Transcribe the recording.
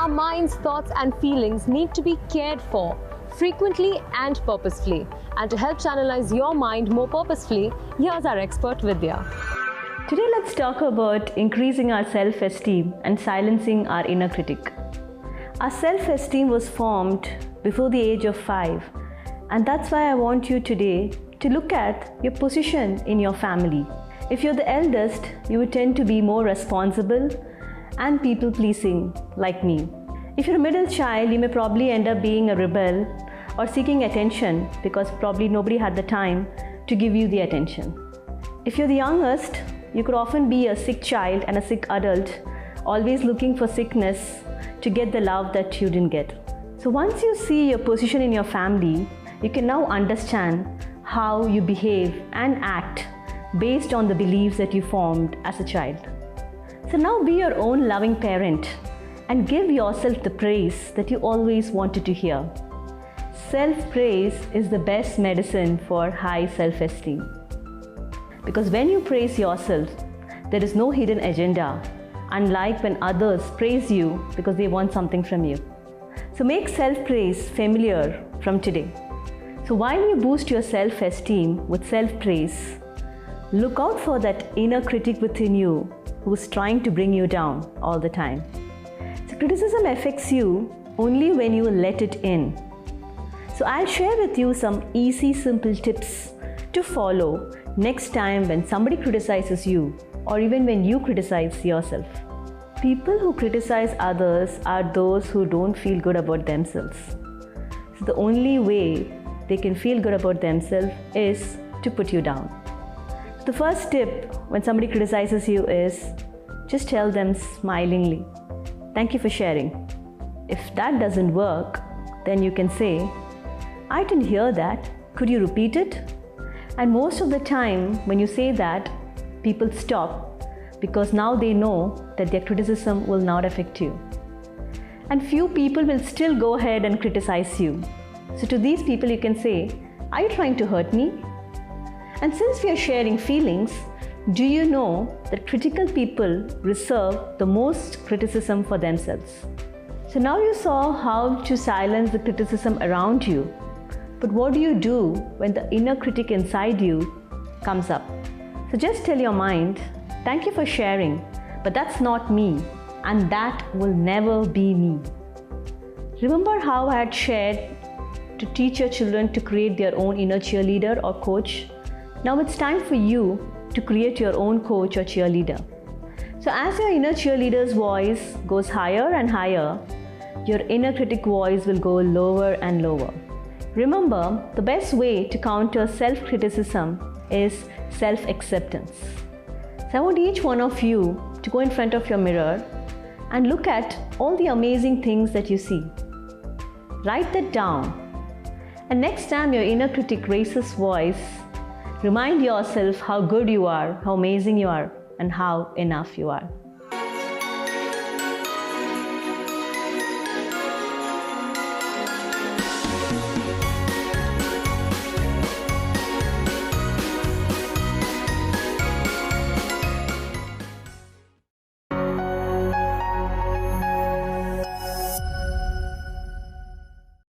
Our minds, thoughts and feelings need to be cared for frequently and purposefully. And to help channelize your mind more purposefully, here's our expert Vidya. Today let's talk about increasing our self-esteem and silencing our inner critic. Our self-esteem was formed before the age of 5, and that's why I want you today to look at your position in your family. If you're the eldest, you would tend to be more responsible and people-pleasing like me. If you're a middle child, you may probably end up being a rebel or seeking attention because probably nobody had the time to give you the attention. If you're the youngest, you could often be a sick child and a sick adult, always looking for sickness to get the love that you didn't get. So once you see your position in your family, you can now understand how you behave and act based on the beliefs that you formed as a child. So now be your own loving parent and give yourself the praise that you always wanted to hear. Self-praise is the best medicine for high self-esteem. Because when you praise yourself, there is no hidden agenda, unlike when others praise you because they want something from you. So make self-praise familiar from today. So while you boost your self-esteem with self-praise, look out for that inner critic within you who's trying to bring you down all the time. So criticism affects you only when you let it in. So I'll share with you some easy, simple tips to follow next time when somebody criticizes you or even when you criticize yourself. People who criticize others are those who don't feel good about themselves. So the only way they can feel good about themselves is to put you down. The first tip when somebody criticizes you is just tell them smilingly, "Thank you for sharing." If that doesn't work, then you can say, "I didn't hear that. Could you repeat it?" And most of the time when you say that, people stop because now they know that their criticism will not affect you. And few people will still go ahead and criticize you. So to these people you can say, "Are you trying to hurt me?" And since we are sharing feelings, do you know that critical people reserve the most criticism for themselves? So now you saw how to silence the criticism around you. But what do you do when the inner critic inside you comes up? So just tell your mind, "Thank you for sharing, but that's not me, and that will never be me." Remember how I had shared to teach your children to create their own inner cheerleader or coach? Now it's time for you to create your own coach or cheerleader. So as your inner cheerleader's voice goes higher and higher, your inner critic voice will go lower and lower. Remember, the best way to counter self-criticism is self-acceptance. So I want each one of you to go in front of your mirror and look at all the amazing things that you see. Write that down. And next time your inner critic raises voice, remind yourself how good you are, how amazing you are, and how enough you are.